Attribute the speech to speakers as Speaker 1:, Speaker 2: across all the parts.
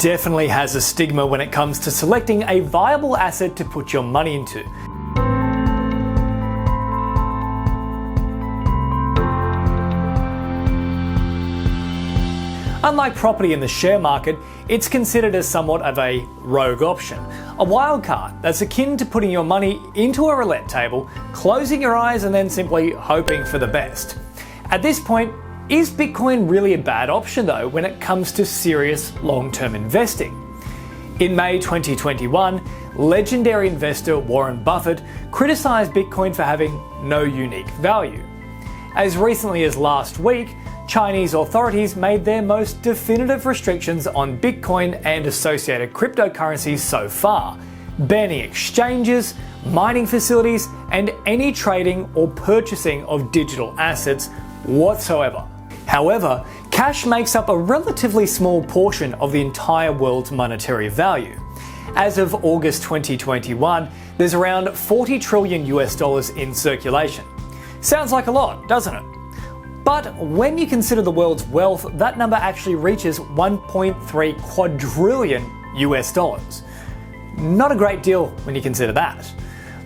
Speaker 1: definitely has a stigma when it comes to selecting a viable asset to put your money into. Unlike property in the share market, it's considered as somewhat of a rogue option, a wild card that's akin to putting your money into a roulette table, closing your eyes and then simply hoping for the best. At this point, is Bitcoin really a bad option though when it comes to serious long-term investing? In May 2021, legendary investor Warren Buffett criticised Bitcoin for having no unique value. As recently as last week, Chinese authorities made their most definitive restrictions on Bitcoin and associated cryptocurrencies so far, banning exchanges, mining facilities, and any trading or purchasing of digital assets whatsoever. However, cash makes up a relatively small portion of the entire world's monetary value. As of August 2021, there's around 40 trillion US dollars in circulation. Sounds like a lot, doesn't it? But when you consider the world's wealth, that number actually reaches 1.3 quadrillion US dollars. Not a great deal when you consider that.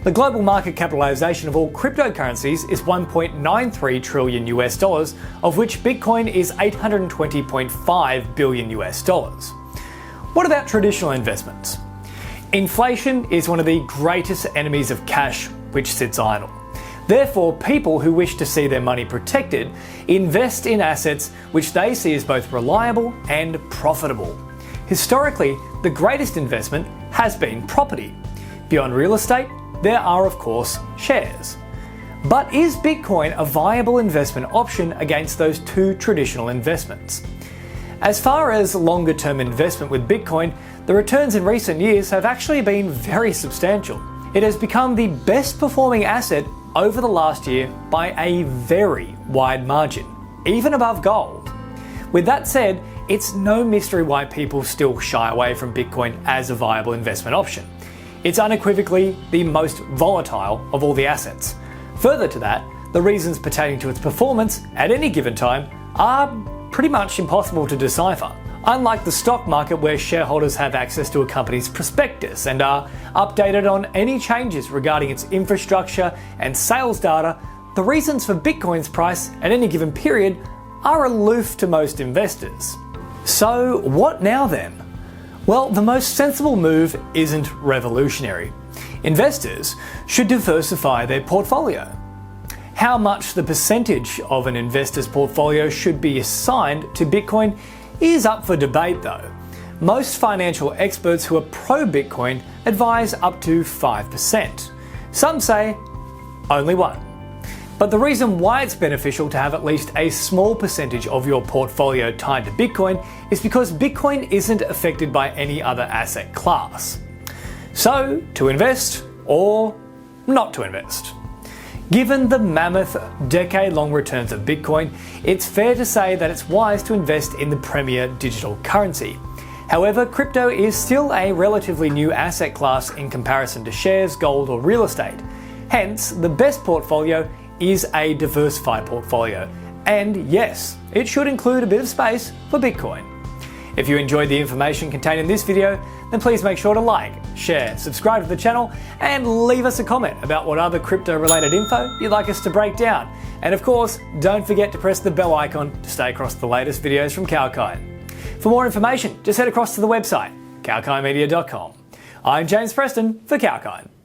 Speaker 1: The global market capitalization of all cryptocurrencies is 1.93 trillion US dollars, of which Bitcoin is 820.5 billion US dollars. What about traditional investments? Inflation is one of the greatest enemies of cash, which sits idle. Therefore, people who wish to see their money protected invest in assets which they see as both reliable and profitable. Historically, the greatest investment has been property. Beyond real estate, there are of course shares. But is Bitcoin a viable investment option against those two traditional investments? As far as longer term investment with Bitcoin, the returns in recent years have actually been very substantial. It has become the best performing asset over the last year by a very wide margin, even above gold. With that said, it's no mystery why people still shy away from Bitcoin as a viable investment option. It's unequivocally the most volatile of all the assets. Further to that, the reasons pertaining to its performance at any given time are pretty much impossible to decipher. Unlike the stock market where shareholders have access to a company's prospectus and are updated on any changes regarding its infrastructure and sales data, the reasons for Bitcoin's price at any given period are aloof to most investors. So what now then? Well, the most sensible move isn't revolutionary. Investors should diversify their portfolio. How much the percentage of an investor's portfolio should be assigned to Bitcoin is up for debate though. Most financial experts who are pro-Bitcoin advise up to 5%. Some say only 1%. But the reason why it's beneficial to have at least a small percentage of your portfolio tied to Bitcoin is because Bitcoin isn't affected by any other asset class. So, to invest or not to invest? Given the mammoth decade-long returns of Bitcoin, it's fair to say that it's wise to invest in the premier digital currency. However, crypto is still a relatively new asset class in comparison to shares, gold, or real estate. Hence, the best portfolio is a diversified portfolio. And yes, it should include a bit of space for Bitcoin. If you enjoyed the information contained in this video, then please make sure to like, share, subscribe to the channel, and leave us a comment about what other crypto-related info you'd like us to break down. And of course, don't forget to press the bell icon to stay across the latest videos from Kalkine. For more information, just head across to the website, kalkinemedia.com. I'm James Preston for Kalkine.